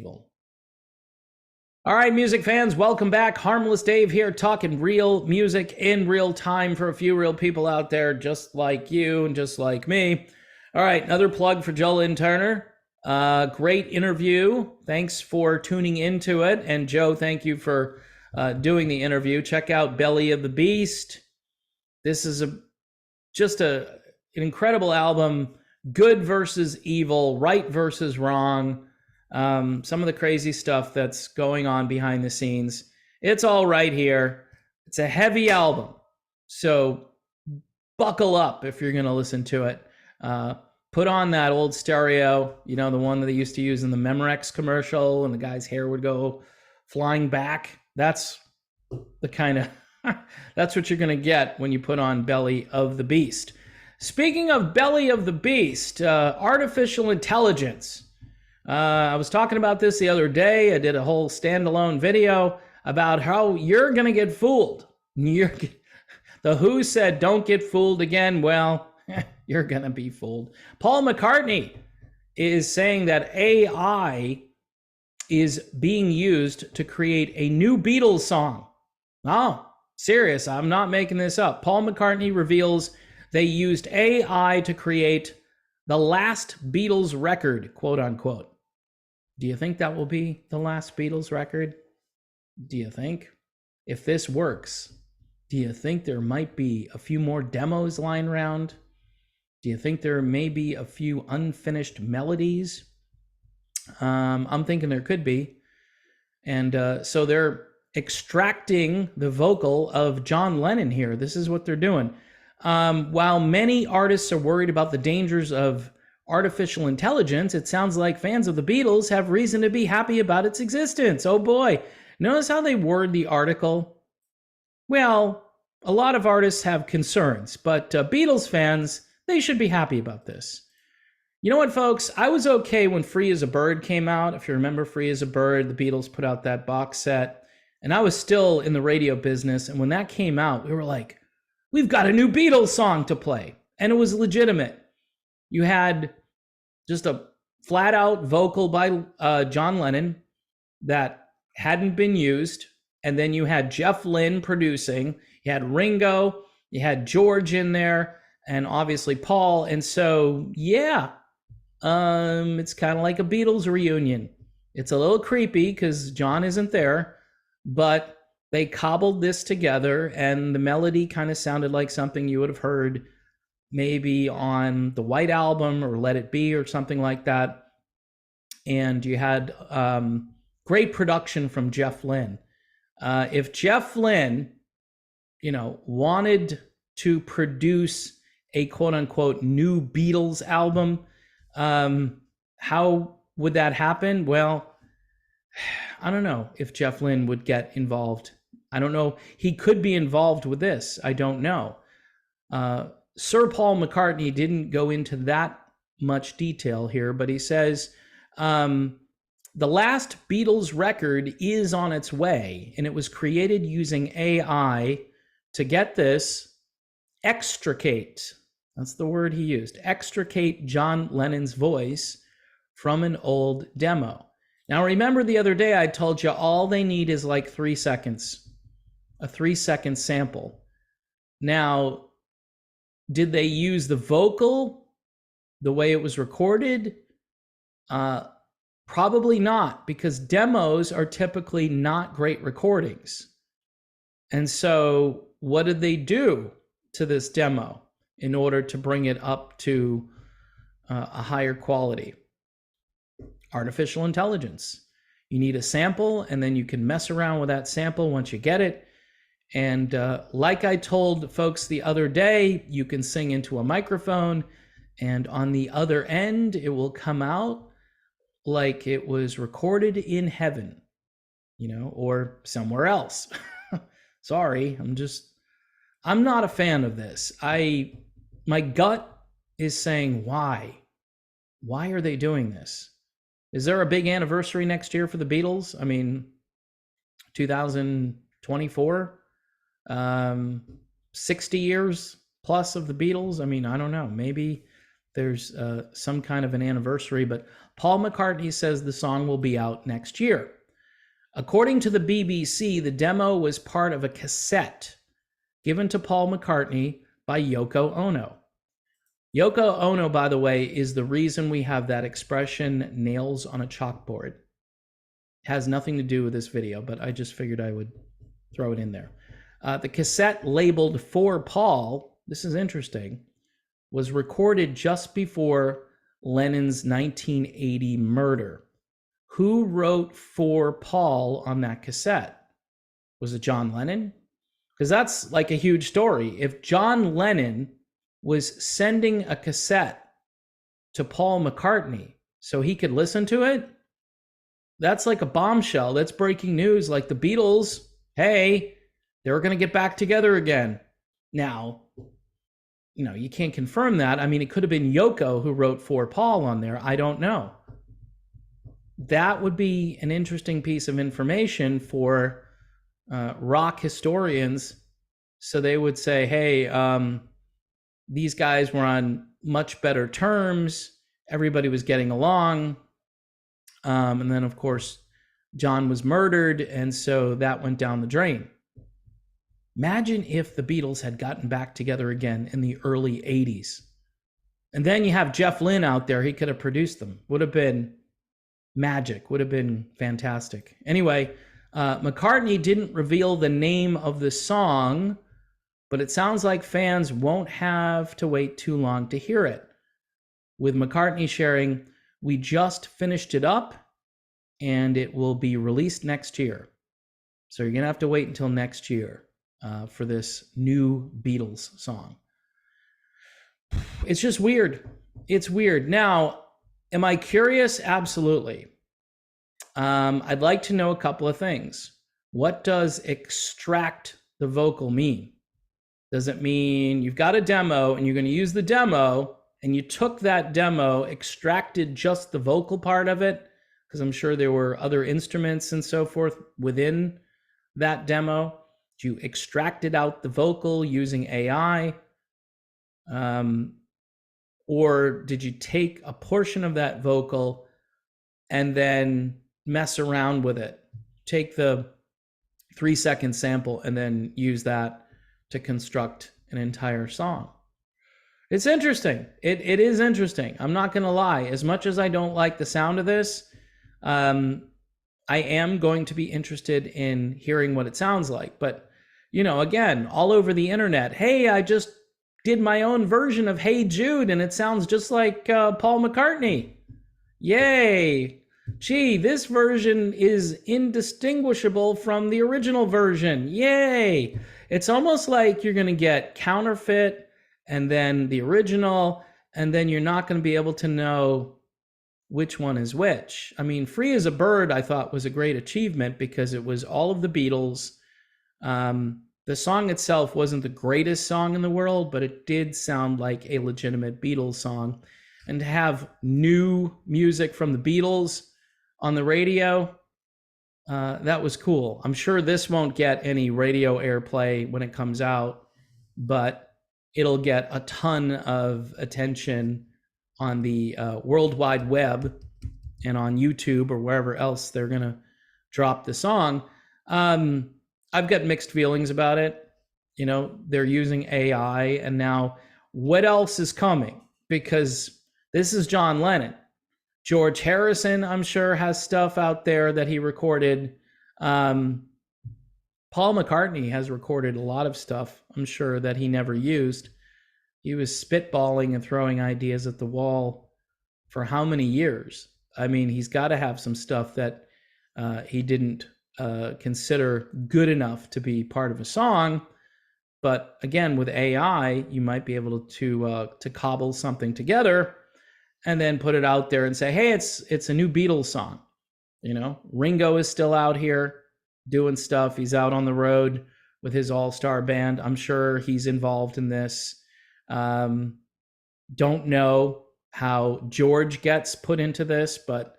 evil. All right, music fans, welcome back. Harmless Dave here, talking real music in real time for a few real people out there just like you and just like me. All right, another plug for Joe Lynn Turner. Great interview. Thanks for tuning into it. And Joe, thank you for doing the interview. Check out Belly of the Beast. This is just an incredible album. Good versus evil, right versus wrong. Some of the crazy stuff that's going on behind the scenes. It's all right here. It's a heavy album, so buckle up if you're going to listen to it. Put on that old stereo, the one that they used to use in the Memorex commercial, and the guy's hair would go flying back. That's the kind of that's what you're going to get when you put on Belly of the Beast. Speaking of Belly of the Beast, artificial intelligence. I was talking about this the other day. I did a whole standalone video about how you're going to get fooled. The Who said, don't get fooled again. Well, you're going to be fooled. Paul McCartney is saying that AI is being used to create a new Beatles song. Oh, serious. I'm not making this up. Paul McCartney reveals they used AI to create the last Beatles record, quote unquote. Do you think that will be the last Beatles record? Do you think? If this works, do you think there might be a few more demos lying around? Do you think there may be a few unfinished melodies? I'm thinking there could be. And so they're extracting the vocal of John Lennon here. This is what they're doing. While many artists are worried about the dangers of artificial intelligence, it sounds like fans of the Beatles have reason to be happy about its existence. Oh boy. Notice how they word the article? Well, a lot of artists have concerns, but Beatles fans, they should be happy about this. You know what, folks? I was okay when Free as a Bird came out. If you remember Free as a Bird, the Beatles put out that box set, and I was still in the radio business, and when that came out, we were like, we've got a new Beatles song to play, and it was legitimate. You had just a flat-out vocal by John Lennon that hadn't been used, and then you had Jeff Lynne producing. You had Ringo, you had George in there, and obviously Paul. And so, yeah, it's kind of like a Beatles reunion. It's a little creepy because John isn't there, but they cobbled this together, and the melody kind of sounded like something you would have heard maybe on the White Album or Let It Be or something like that. And you had great production from Jeff Lynne. If Jeff Lynne, wanted to produce a quote-unquote new Beatles album, how would that happen? Well, I don't know if Jeff Lynne would get involved. I don't know. He could be involved with this. I don't know. Sir Paul McCartney didn't go into that much detail here, but he says the last Beatles record is on its way, and it was created using AI to, get this, extricate. That's the word he used. Extricate John Lennon's voice from an old demo. Now, remember the other day I told you all they need is like 3 seconds, a 3-second sample. Now, did they use the vocal the way it was recorded? Probably not, because demos are typically not great recordings. And so what did they do to this demo in order to bring it up to a higher quality? Artificial intelligence. You need a sample, and then you can mess around with that sample once you get it. And like I told folks the other day, you can sing into a microphone, and on the other end, it will come out like it was recorded in heaven, or somewhere else. Sorry, I'm not a fan of this. My gut is saying, why? Why are they doing this? Is there a big anniversary next year for the Beatles? I mean, 2024? 60 years plus of the Beatles? I mean, I don't know. Maybe there's some kind of an anniversary, but Paul McCartney says the song will be out next year. According to the BBC, the demo was part of a cassette given to Paul McCartney by Yoko Ono. Yoko Ono, by the way, is the reason we have that expression, nails on a chalkboard. It has nothing to do with this video, but I just figured I would throw it in there. The cassette labeled For Paul, this is interesting, was recorded just before Lennon's 1980 murder. Who wrote For Paul on that cassette? Was it John Lennon? Because that's like a huge story. If John Lennon was sending a cassette to Paul McCartney so he could listen to it, that's like a bombshell. That's breaking news. Like the Beatles, hey, they were going to get back together again. Now, you can't confirm that. I mean, it could have been Yoko who wrote For Paul on there. I don't know. That would be an interesting piece of information for rock historians. So they would say, hey, these guys were on much better terms. Everybody was getting along. And then, of course, John was murdered. And so that went down the drain. Imagine if the Beatles had gotten back together again in the early 80s. And then you have Jeff Lynne out there. He could have produced them. Would have been magic. Would have been fantastic. Anyway, McCartney didn't reveal the name of the song, but it sounds like fans won't have to wait too long to hear it. With McCartney sharing, we just finished it up and it will be released next year. So you're going to have to wait until next year for this new Beatles song. It's just weird. It's weird. Now, am I curious? Absolutely. I'd like to know a couple of things. What does extract the vocal mean? Does it mean you've got a demo and you're going to use the demo and you took that demo, extracted just the vocal part of it? Because I'm sure there were other instruments and so forth within that demo. You extracted out the vocal using AI? Or did you take a portion of that vocal and then mess around with it? Take the 3-second sample and then use that to construct an entire song. It's interesting. It is interesting. I'm not going to lie. As much as I don't like the sound of this, I am going to be interested in hearing what it sounds like. But, again, all over the internet, hey, I just did my own version of Hey Jude, and it sounds just like Paul McCartney. Yay. Gee, this version is indistinguishable from the original version. Yay. It's almost like you're going to get counterfeit and then the original, and then you're not going to be able to know which one is which. I mean, Free as a Bird, I thought, was a great achievement because it was all of the Beatles. The song itself wasn't the greatest song in the world, but it did sound like a legitimate Beatles song. And to have new music from the Beatles on the radio, that was cool. I'm sure this won't get any radio airplay when it comes out, but it'll get a ton of attention on the World Wide Web and on YouTube or wherever else they're going to drop the song. I've got mixed feelings about it. They're using AI, and now what else is coming? Because this is John Lennon. George Harrison, I'm sure, has stuff out there that he recorded. Paul McCartney has recorded a lot of stuff, I'm sure, that he never used. He was spitballing and throwing ideas at the wall for how many years? I mean, he's got to have some stuff that he didn't consider good enough to be part of a song. But again, with AI, you might be able to cobble something together and then put it out there and say, hey, it's a new Beatles song. Ringo is still out here doing stuff. He's out on the road with his all-star band. I'm sure he's involved in this. Don't know how George gets put into this, but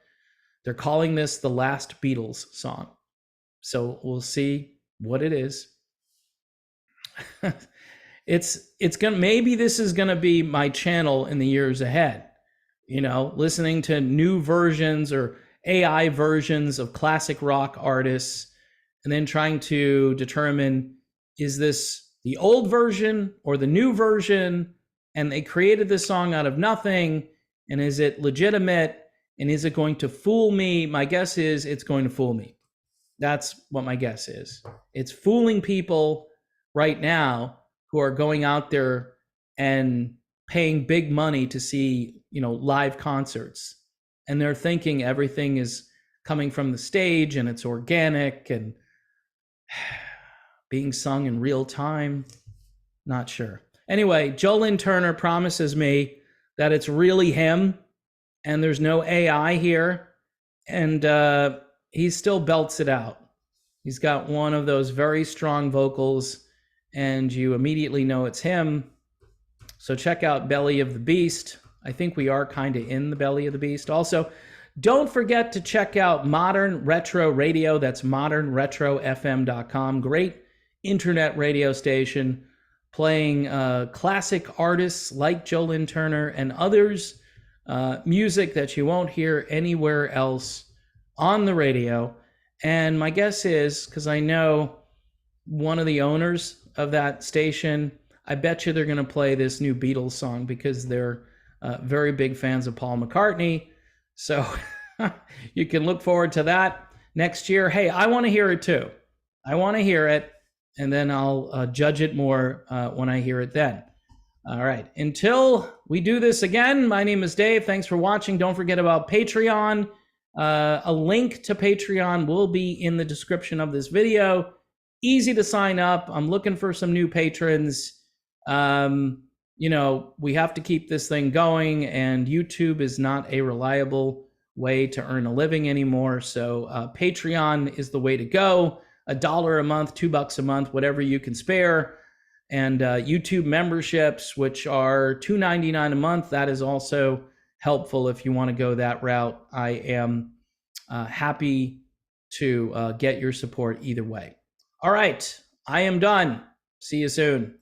they're calling this the last Beatles song. So we'll see what it is. It's gonna, maybe this is gonna be my channel in the years ahead. You know, listening to new versions or AI versions of classic rock artists, and then trying to determine, is this the old version or the new version? And they created this song out of nothing. And is it legitimate? And is it going to fool me? My guess is it's going to fool me. That's what my guess is. It's fooling people right now who are going out there and paying big money to see, you know, live concerts. And they're thinking everything is coming from the stage and it's organic and being sung in real time. Not sure. Anyway, Joe Lynn Turner promises me that it's really him and there's no AI here. And he still belts it out. He's got one of those very strong vocals, and you immediately know it's him. So check out Belly of the Beast. I think we are kind of in the belly of the beast. Also, don't forget to check out Modern Retro Radio. That's modernretrofm.com. Great internet radio station playing classic artists like Joe Lynn Turner and others, music that you won't hear anywhere else on the radio. And my guess is, because I know one of the owners of that station, I bet you they're going to play this new Beatles song because they're very big fans of Paul McCartney. So you can look forward to that next year. Hey, I want to hear it too. I want to hear it, and then I'll judge it more when I hear it then. All right. Until we do this again, my name is Dave. Thanks for watching. Don't forget about Patreon. A link to Patreon will be in the description of this video. Easy to sign up. I'm looking for some new patrons. You know, we have to keep this thing going, and YouTube is not a reliable way to earn a living anymore. So Patreon is the way to go. $1 a month, $2 a month, whatever you can spare. And YouTube memberships, which are $2.99 a month, that is also helpful if you want to go that route. I am happy to get your support either way. All right, I am done. See you soon.